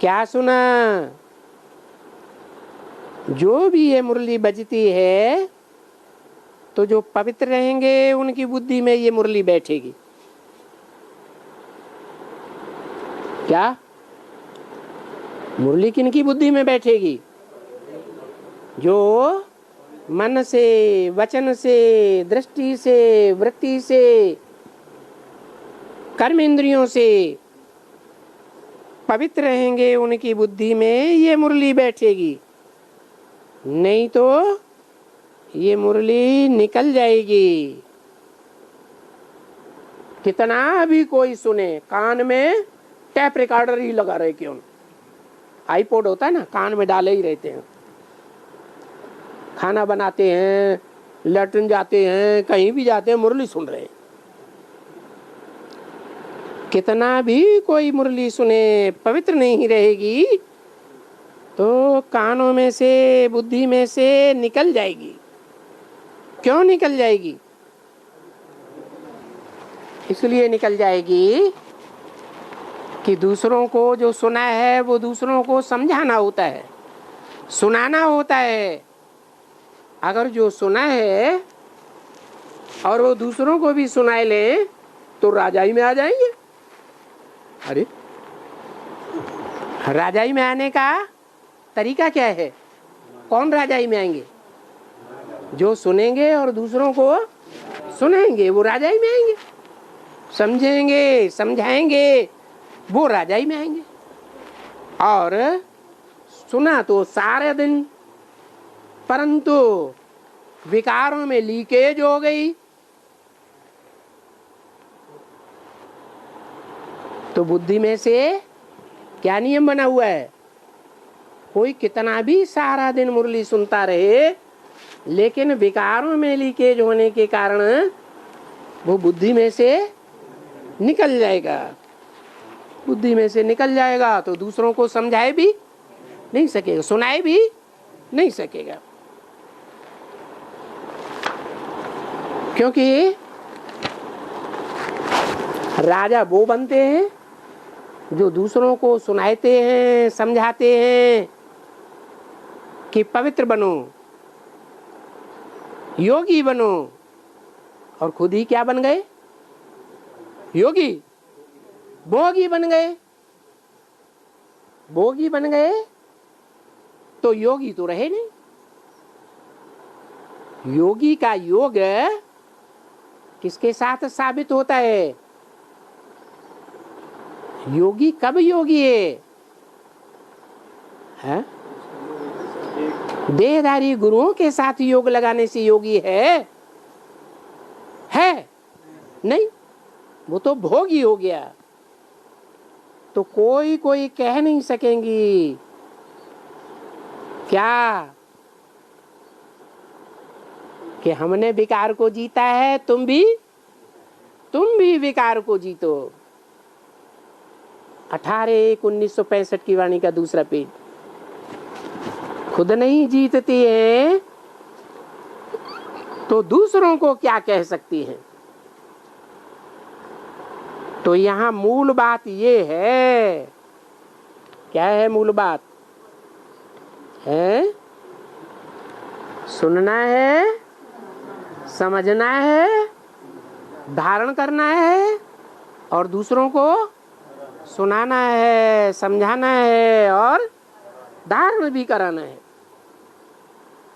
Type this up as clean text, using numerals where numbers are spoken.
क्या सुना? जो भी ये मुरली बजती है तो जो पवित्र रहेंगे उनकी बुद्धि में ये मुरली बैठेगी। क्या मुरली किनकी बुद्धि में बैठेगी? जो मन से, वचन से, दृष्टि से, वृत्ति से, कर्म इंद्रियों से पवित्र रहेंगे उनकी बुद्धि में ये मुरली बैठेगी। नहीं तो ये मुरली निकल जाएगी। कितना भी कोई सुने, कान में टैप रिकॉर्डर ही लगा रहे, क्यों? आईपॉड होता है ना, कान में डाले ही रहते हैं। खाना बनाते हैं, लैट्रिन जाते हैं, कहीं भी जाते हैं, मुरली सुन रहे हैं। कितना भी कोई मुरली सुने, पवित्र नहीं रहेगी तो कानों में से, बुद्धि में से निकल जाएगी। क्यों निकल जाएगी? इसलिए निकल जाएगी कि दूसरों को जो सुना है वो दूसरों को समझाना होता है, सुनाना होता है। अगर जो सुना है और वो दूसरों को भी सुनाए ले तो राजाई में आ जाएंगे। अरे राजाई में आने का तरीका क्या है? कौन राजाई में आएंगे? जो सुनेंगे और दूसरों को सुनाएंगे वो राजाई में आएंगे। समझेंगे, समझाएंगे, वो राजाई में आएंगे। और सुना तो सारे दिन, परंतु विकारों में लीकेज हो गई तो बुद्धि में से क्या नियम बना हुआ है? कोई कितना भी सारा दिन मुरली सुनता रहे, लेकिन विकारों में लीकेज होने के कारण वो बुद्धि में से निकल जाएगा। बुद्धि में से निकल जाएगा तो दूसरों को समझाए भी नहीं सकेगा, सुनाए भी नहीं सकेगा। क्योंकि राजा वो बनते हैं जो दूसरों को सुनाते हैं, समझाते हैं कि पवित्र बनो, योगी बनो, और खुद ही क्या बन गए? योगी, भोगी बन गए। भोगी बन गए तो योगी तो रहे नहीं। योगी का योग किसके साथ साबित होता है? योगी कब योगी है? देहधारी गुरुओं के साथ योग लगाने से योगी है नहीं, वो तो भोगी हो गया। तो कोई कह नहीं सकेंगी क्या कि हमने विकार को जीता है, तुम भी विकार को जीतो। 18/1/1965 की वाणी का दूसरा पेज। खुद नहीं जीतती है तो दूसरों को क्या कह सकती है? तो यहाँ मूल बात ये है। क्या है मूल बात? है सुनना है, समझना है, धारण करना है और दूसरों को सुनाना है, समझाना है और धारण भी कराना है।